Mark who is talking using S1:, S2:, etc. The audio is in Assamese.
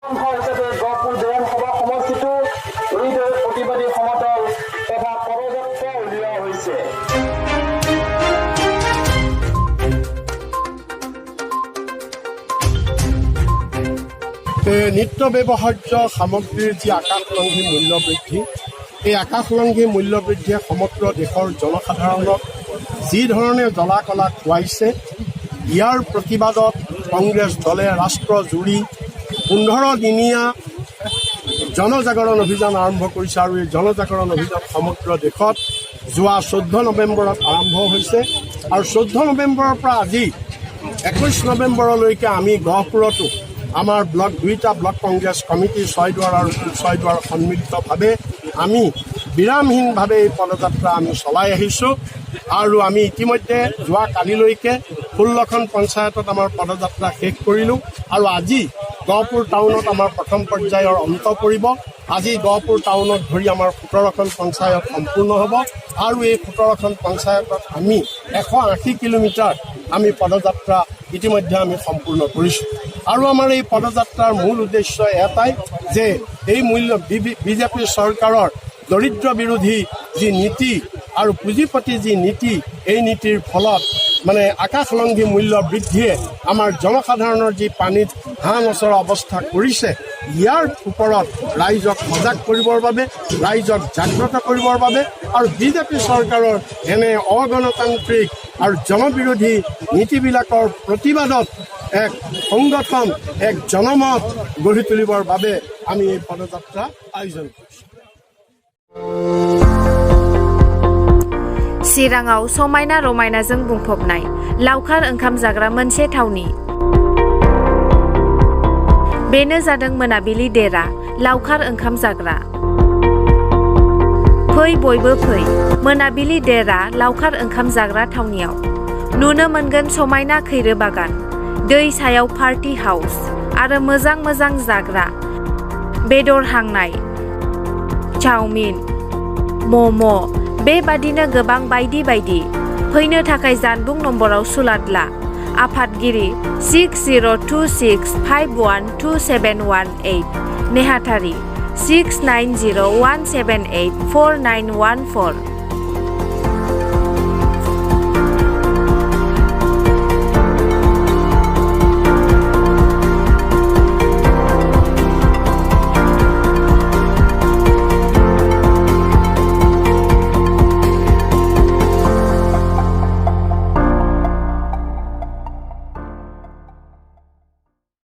S1: হিচাপে গহপুৰ বিধানসভা সমষ্টিটো এইদৰে প্ৰতিবাদী সমতল তথা পদযাত্ৰা উলিওৱা হৈছে।
S2: নিত্য ব্যৱহাৰ্য সামগ্ৰীৰ যি আকাশলংঘী মূল্য বৃদ্ধি, এই আকাশলংঘী মূল্য বৃদ্ধিয়ে সমগ্ৰ দেশৰ জনসাধাৰণক যি ধৰণে জ্বলা কলা খুৱাইছে, ইয়াৰ প্ৰতিবাদত কংগ্ৰেছ দলে ৰাষ্ট্ৰজুৰি 15 দিনীয়া জনজাগৰণ অভিযান আৰম্ভ কৰিছে আৰু এই জনজাগৰণ অভিযান সমগ্ৰ দেশত যোৱা 14 নৱেম্বৰত আৰম্ভ হৈছে আৰু 14 নৱেম্বৰৰ পৰা আজি 21 নৱেম্বৰলৈকে আমি গহপুৰতো আমাৰ দুইটা ব্লক কংগ্ৰেছ কমিটি ছয়দুৱাৰ আৰু ছয়দুৱাৰ সন্মিলিতভাৱে আমি বিৰামহীনভাৱে এই পদযাত্ৰা আমি চলাই আহিছোঁ আৰু আমি ইতিমধ্যে যোৱা কালিলৈকে 16খন পঞ্চায়তত আমাৰ পদযাত্ৰা শেষ কৰিলোঁ আৰু আজি গহপুৰ টাউনত আমাৰ প্ৰথম পৰ্যায়ৰ অন্ত পৰিব। আজি গহপুৰ টাউনত ধৰি আমাৰ 17খন পঞ্চায়ত সম্পূৰ্ণ হ'ব আৰু এই 17খন পঞ্চায়তত আমি 180 কিলোমিটাৰ আমি পদযাত্ৰা ইতিমধ্যে আমি সম্পূৰ্ণ কৰিছোঁ আৰু আমাৰ এই পদযাত্ৰাৰ মূল উদ্দেশ্য এটাই যে এই বিজেপি চৰকাৰৰ দৰিদ্ৰ বিৰোধী যি নীতি আৰু পুঁজিপতি যি নীতি, এই নীতিৰ ফলত মানে আকাশলংঘী মূল্য বৃদ্ধিয়ে আমাৰ জনসাধাৰণৰ যি পানীত হাঁহ নচৰা অৱস্থা কৰিছে, ইয়াৰ ওপৰত ৰাইজক সজাগ কৰিবৰ বাবে, ৰাইজক জাগ্ৰত কৰিবৰ বাবে আৰু বিজেপি চৰকাৰৰ এনে অগণতান্ত্ৰিক আৰু জনবিৰোধী নীতিবিলাকৰ প্ৰতিবাদত এক সংগঠন, এক জনমত গঢ়ি তুলিবৰ বাবে আমি এই পদযাত্ৰা আয়োজন কৰিছোঁ।
S3: चिराङाव समायना रमायनाजों बुंफबनाय लावखार ओंखाम जाग्रा मोनसे थावनि। बेनो जादों मोनाबिलि देरा लावखार ओंखाम जाग्रा। फै बयबो फै मोनाबिलि देरा लावखार ओंखाम जाग्रा थावनियाव नुनो मोनगोन समायना खैरो बागान, दै सायाव पार्टी हाउस आरो मोजां मोजां जाग्रा, बेदर हांनाय, चाउमिन, मम', बेबादिनो गोबां बायदि बायदि। फैनो थाखाय जानबुं नम्बराव सुलादला आफादगिरि 6026512718, नेहाथारि 6901784914।